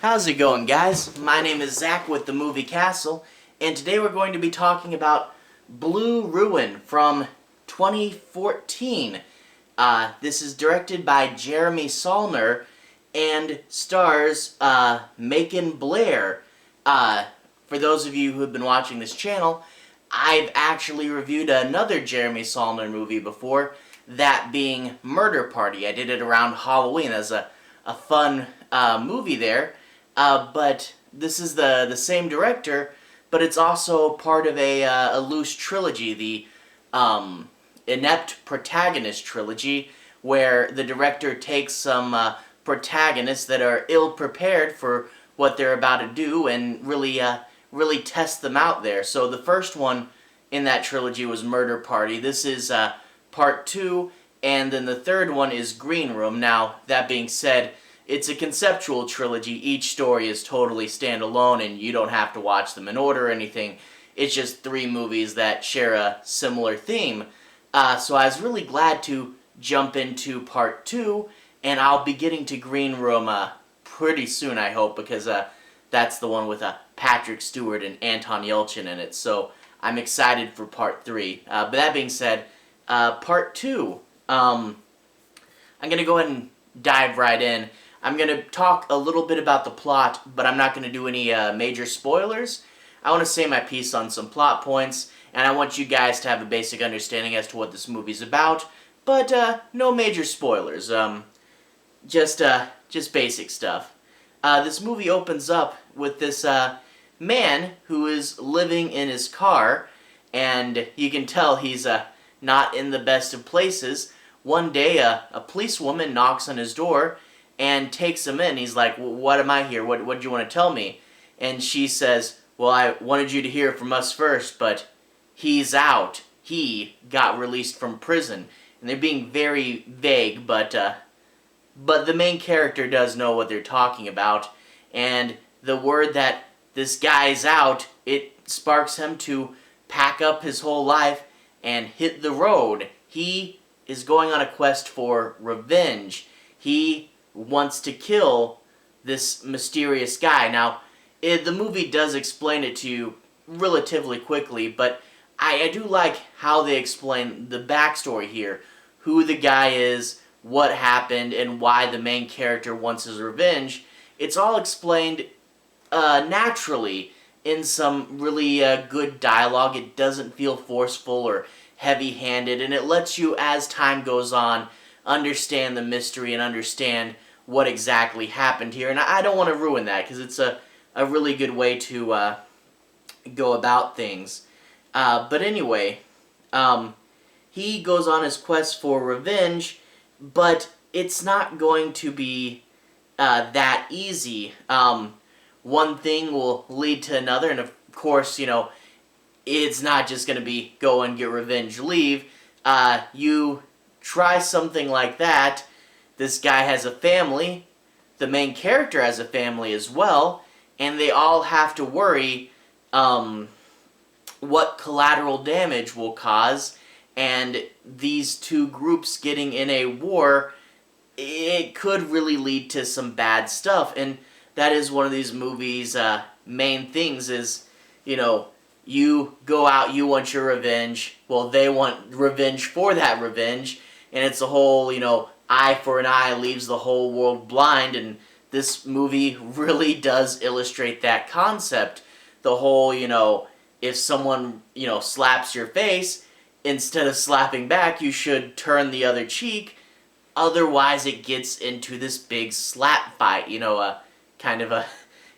How's it going, guys? My name is Zach with the Movie Castle, and today we're going to be talking about Blue Ruin from 2014. This is directed by Jeremy Saulnier and stars Macon Blair. For those of you who have been watching this channel, I've actually reviewed another Jeremy Saulnier movie before, that being Murder Party. I did it around Halloween. That was a fun movie there. But this is the same director, but it's also part of a loose trilogy, the inept protagonist trilogy, where the director takes some protagonists that are ill-prepared for what they're about to do and really test them out there. So the first one in that trilogy was Murder Party. This is part 2, and then the third one is Green Room. Now, that being said, it's a conceptual trilogy. Each story is totally standalone, and you don't have to watch them in order or anything. It's just 3 movies that share a similar theme. So I was really glad to jump into part 2, and I'll be getting to Green Room pretty soon, I hope, because that's the one with Patrick Stewart and Anton Yelchin in it. So I'm excited for part 3. But that being said, part 2, I'm going to go ahead and dive right in. I'm going to talk a little bit about the plot, but I'm not going to do any major spoilers. I want to say my piece on some plot points, and I want you guys to have a basic understanding as to what this movie's about, but no major spoilers. Just basic stuff. This movie opens up with this man who is living in his car, and you can tell he's not in the best of places. One day, a policewoman knocks on his door and takes him in. He's like, well, what am I here? What do you want to tell me? And she says, well, I wanted you to hear from us first, but he's out. He got released from prison. And they're being very vague, but the main character does know what they're talking about. And the word that this guy's out, it sparks him to pack up his whole life and hit the road. He is going on a quest for revenge. He wants to kill this mysterious guy. Now, the movie does explain it to you relatively quickly, but I do like how they explain the backstory here. Who the guy is, what happened, and why the main character wants his revenge. It's all explained naturally in some really good dialogue. It doesn't feel forceful or heavy-handed, and it lets you, as time goes on, understand the mystery and understand what exactly happened here. And I don't want to ruin that, because it's a really good way to go about things. But anyway, he goes on his quest for revenge, but it's not going to be that easy. One thing will lead to another, and of course, you know, it's not just going to be go and get revenge, leave. You try something like that. This guy has a family, the main character has a family as well, and they all have to worry what collateral damage will cause, and these two groups getting in a war, it could really lead to some bad stuff. And that is one of these movies' main things is, you know, you go out, you want your revenge, well, they want revenge for that revenge, and it's a whole, you know, eye for an eye leaves the whole world blind, and this movie really does illustrate that concept. The whole, you know, if someone, you know, slaps your face, instead of slapping back, you should turn the other cheek, otherwise it gets into this big slap fight, you know, kind of a,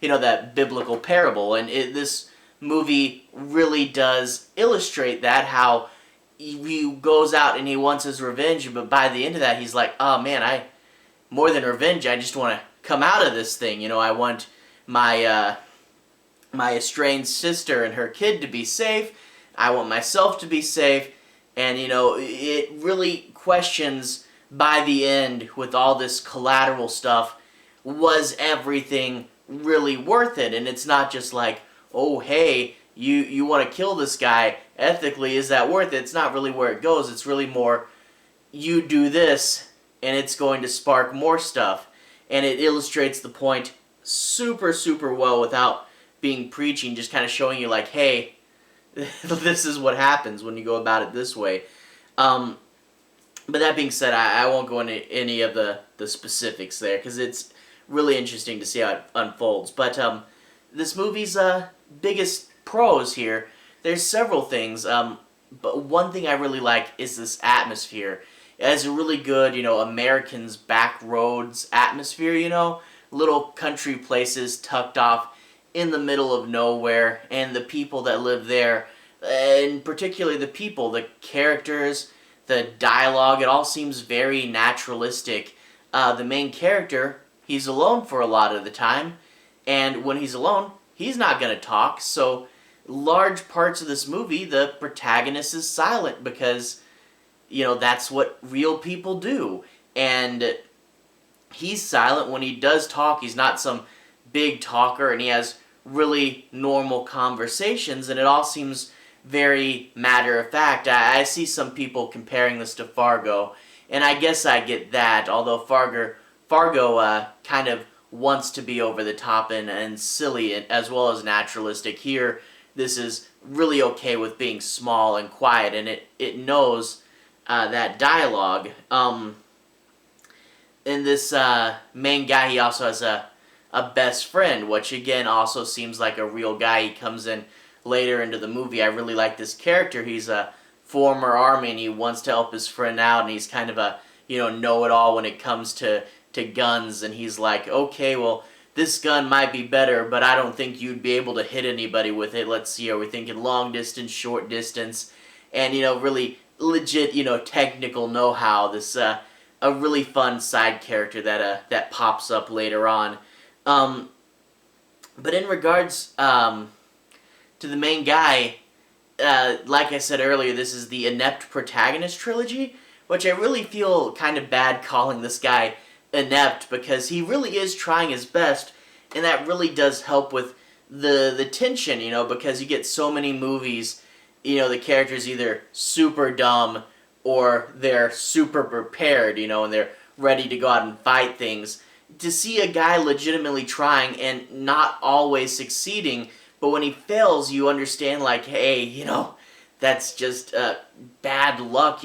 you know, that biblical parable. And this movie really does illustrate that, how he goes out and he wants his revenge, but by the end of that he's like, oh man, more than revenge, I just want to come out of this thing. You know, I want my my estranged sister and her kid to be safe. I want myself to be safe. And, you know, it really questions by the end, with all this collateral stuff, was everything really worth it? And it's not just like, oh hey, you want to kill this guy, ethically, is that worth it? It's not really where it goes. It's really more, you do this, and it's going to spark more stuff. And it illustrates the point, super, super well without being preaching, just kind of showing you like, hey, this is what happens when you go about it this way. Um, but that being said, I won't go into any of the specifics there because it's really interesting to see how it unfolds. But this movie's biggest pros here, there's several things. But one thing I really like is this atmosphere. It has a really good, Americans back roads atmosphere, little country places tucked off in the middle of nowhere, and the people that live there, and particularly the people, the characters, the dialogue, it all seems very naturalistic. The main character, he's alone for a lot of the time, and when he's alone, he's not going to talk, so large parts of this movie, the protagonist is silent because, that's what real people do. And he's silent when he does talk. He's not some big talker, and he has really normal conversations, and it all seems very matter of fact. I see some people comparing this to Fargo, and I guess I get that, although Fargo kind of wants to be over the top and silly as well as naturalistic. Here, this is really okay with being small and quiet, and it knows that dialogue. And this main guy, he also has a best friend, which again also seems like a real guy. He comes in later into the movie. I really like this character. He's a former army, and he wants to help his friend out, and he's kind of a know-it-all when it comes to guns, and he's like, okay, well, this gun might be better, but I don't think you'd be able to hit anybody with it. Let's see, are we thinking long distance, short distance? And, really legit, technical know-how. This, a really fun side character that pops up later on. But in regards to the main guy, like I said earlier, this is the Inept Protagonist trilogy, which I really feel kind of bad calling this guy inept because he really is trying his best, and that really does help with the tension, because you get so many movies, the character's either super dumb or they're super prepared, and they're ready to go out and fight things. To see a guy legitimately trying and not always succeeding, but when he fails, you understand, like, hey, that's just bad luck,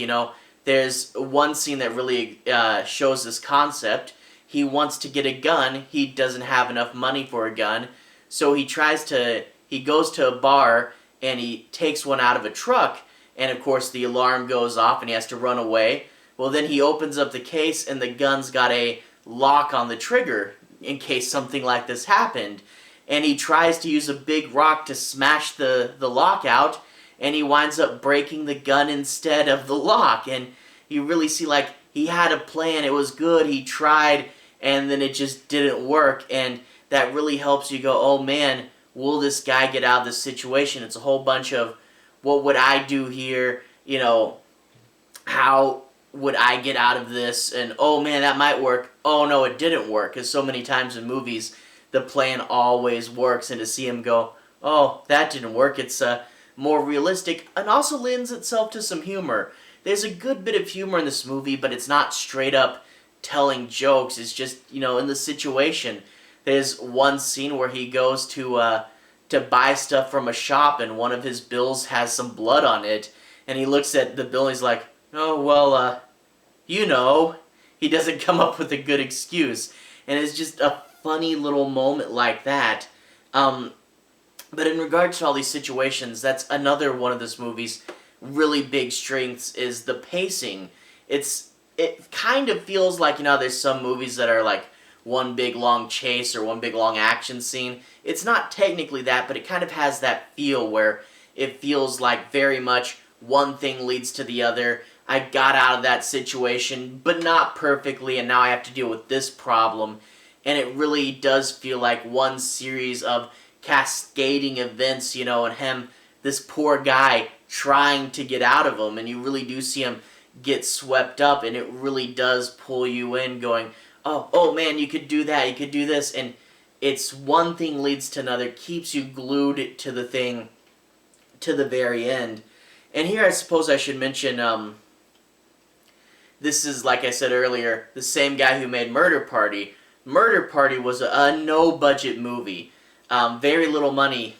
There's one scene that really shows this concept. He wants to get a gun. He doesn't have enough money for a gun. So he goes to a bar and he takes one out of a truck. And of course the alarm goes off and he has to run away. Well, then he opens up the case and the gun's got a lock on the trigger in case something like this happened. And he tries to use a big rock to smash the lock out, and he winds up breaking the gun instead of the lock. And you really see, like, he had a plan, it was good, he tried, and then it just didn't work. And that really helps you go, oh man, will this guy get out of this situation? It's a whole bunch of, what would I do here? How would I get out of this? And oh man, that might work. Oh no, it didn't work. Because so many times in movies, the plan always works. And to see him go, oh, that didn't work, it's more realistic, and also lends itself to some humor. There's a good bit of humor in this movie, but it's not straight up telling jokes. It's just, in the situation. There's one scene where he goes to buy stuff from a shop, and one of his bills has some blood on it, and he looks at the bill and he's like, oh, well, he doesn't come up with a good excuse. And it's just a funny little moment like that. But in regards to all these situations, that's another one of this movie's really big strengths is the pacing. It kind of feels like, there's some movies that are like one big long chase or one big long action scene. It's not technically that, but it kind of has that feel where it feels like very much one thing leads to the other. I got out of that situation, but not perfectly, and now I have to deal with this problem. And it really does feel like one series of cascading events, and him, this poor guy, trying to get out of them, and you really do see him get swept up, and it really does pull you in, going, oh man, you could do that, you could do this, and it's one thing leads to another, keeps you glued to the thing to the very end. And here I suppose I should mention, this is, like I said earlier, the same guy who made Murder Party, Murder Party was a no-budget movie. Very little money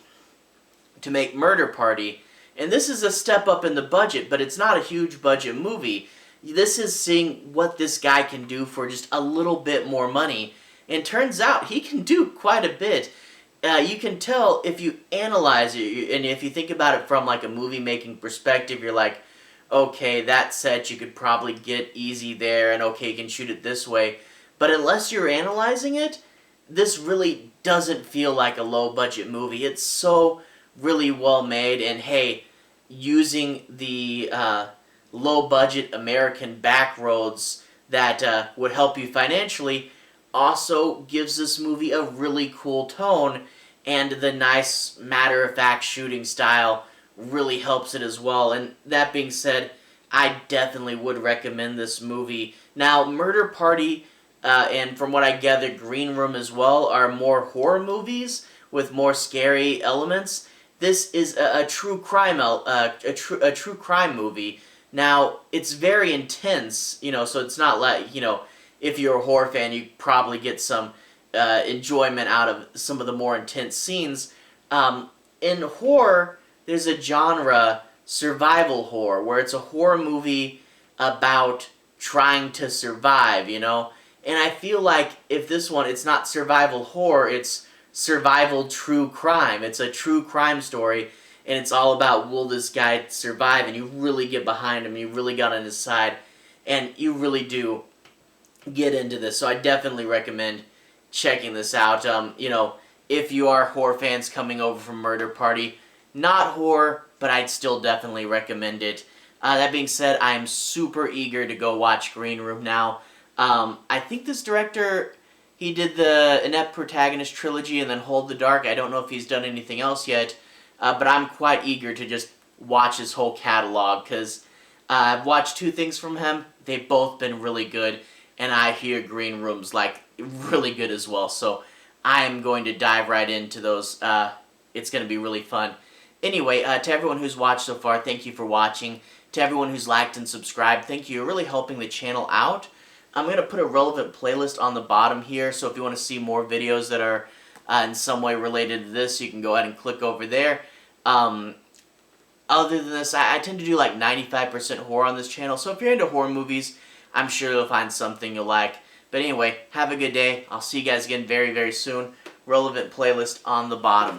to make Murder Party. And this is a step up in the budget, but it's not a huge budget movie. This is seeing what this guy can do for just a little bit more money. And turns out he can do quite a bit. You can tell if you analyze it, and if you think about it from like a movie-making perspective, you're like, okay, that set you could probably get easy there, and okay, you can shoot it this way. But unless you're analyzing it, this really doesn't feel like a low-budget movie. It's so really well made, and hey, using the low-budget American back roads that would help you financially also gives this movie a really cool tone, and the nice matter-of-fact shooting style really helps it as well. And that being said, I definitely would recommend this movie. Now, Murder Party, and from what I gather, Green Room as well, are more horror movies with more scary elements. This is a true crime true crime movie. Now, it's very intense, so it's not like, if you're a horror fan, you probably get some enjoyment out of some of the more intense scenes. In horror, there's a genre, survival horror, where it's a horror movie about trying to survive, And I feel like if this one, it's not survival horror, it's survival true crime. It's a true crime story, and it's all about, will this guy survive? And you really get behind him, you really got on his side, and you really do get into this. So I definitely recommend checking this out. If you are horror fans coming over from Murder Party, not horror, but I'd still definitely recommend it. That being said, I am super eager to go watch Green Room now. I think this director, he did the Inept Protagonist trilogy and then Hold the Dark. I don't know if he's done anything else yet, but I'm quite eager to just watch his whole catalog, because I've watched 2 things from him. They've both been really good, and I hear Green Room's like really good as well. So I am going to dive right into those. It's going to be really fun. Anyway, to everyone who's watched so far, thank you for watching. To everyone who's liked and subscribed, thank you. You're really helping the channel out. I'm going to put a relevant playlist on the bottom here, so if you want to see more videos that are in some way related to this, you can go ahead and click over there. Other than this, I tend to do like 95% horror on this channel, so if you're into horror movies, I'm sure you'll find something you'll like. But anyway, have a good day. I'll see you guys again very, very soon. Relevant playlist on the bottom.